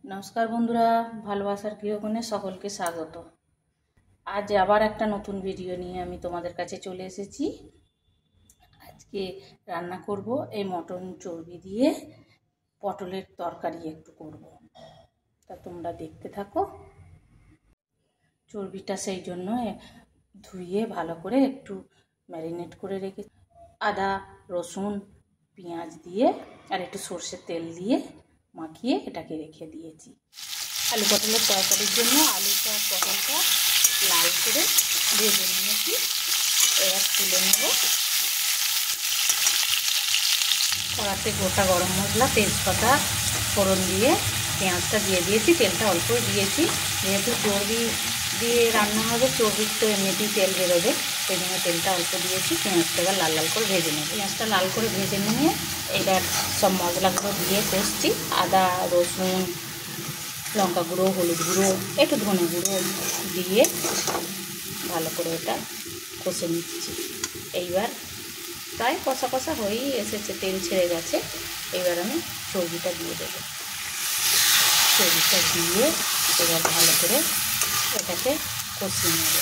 নমস্কার বন্ধুরা, ভালোবাসার গৃহকোণে সকলকে স্বাগত। আজ আবার একটা নতুন ভিডিও নিয়ে আমি তোমাদের কাছে চলে এসেছি। আজকে রান্না করব এই মটন চর্বি দিয়ে পটলের তরকারি একটু করব, তা তোমরা দেখতে থাকো। চর্বিটা সেই জন্য ধুয়ে ভালো করে একটু ম্যারিনেট করে রেখে আদা রসুন পেঁয়াজ দিয়ে আর একটু সর্ষের তেল দিয়ে মাখিয়ে এটাকে রেখে দিয়েছি। আলু পটলের তরকারির জন্য আলুটা পটলটা লাল করে ভেজে নিয়েছি। এবার তুলে নেব। কড়াতে গোটা গরম মশলা তেজপাতা ফোড়ন দিয়ে পেঁয়াজটা দিয়ে দিয়েছি, তেলটা অল্প দিয়েছি। যেহেতু চর্বি দিয়ে রান্না হবে, চর্বির তো এমনিতেই তেল বেরোবে, সেই জন্য তেলটা অল্প দিয়েছি। পেঁয়াজটা এবার লাল লাল করে ভেজে নেব। পেঁয়াজটা লাল করে ভেজে নিয়ে এবার সব মশলাগুলো দিয়ে কষছি। আদা রসুন লঙ্কা গুঁড়ো হলুদ গুঁড়ো একটু ধনে গুঁড়ো দিয়ে ভালো করে এটা কষে নিচ্ছি। এইবার প্রায় কষা কষা হয়েই এসেছে, তেল ছেড়ে গেছে। এবার আমি চর্বিটা দিয়ে দেবো। চর্বিটা দিয়ে এবার ভালো করে এটাকে কষিয়ে নেব।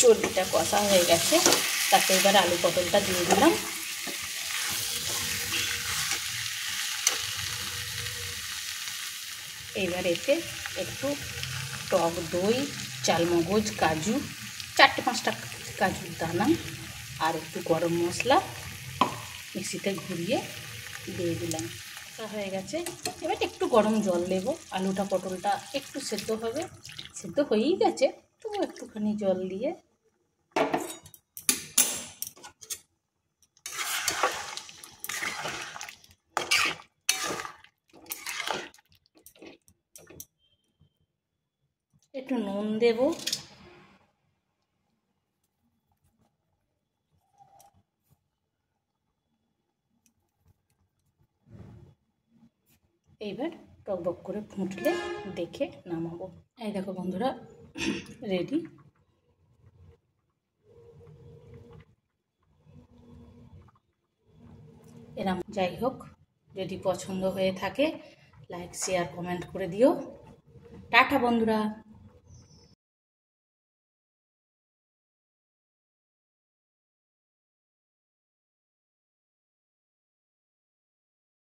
চর্বিটা কষা হয়ে গেছে, তাতে এবার আলু পটলটা দিয়ে দিলাম। এবার এতে একটু টক দই, চালমগজ, কাজু, 4-5টা কাজুর দানা আর একটু গরম মশলা মিক্সিতে ঘুরিয়ে দিয়ে দিলাম। হয়ে গেছে। এবার একটু গরম জল দেবো। আলুটা পটলটা একটু সেদ্ধ হবে, সেদ্ধ হয়েই গেছে, তবু একটুখানি জল দিয়ে একটু নুন দেব। এইবার টকবক করে ফুটলে দেখে নামাবো। এই দেখো বন্ধুরা, রেডি। এরম যাই হোক, যদি পছন্দ হয়ে থাকে লাইক শেয়ার কমেন্ট করে দিও। টাটা বন্ধুরা।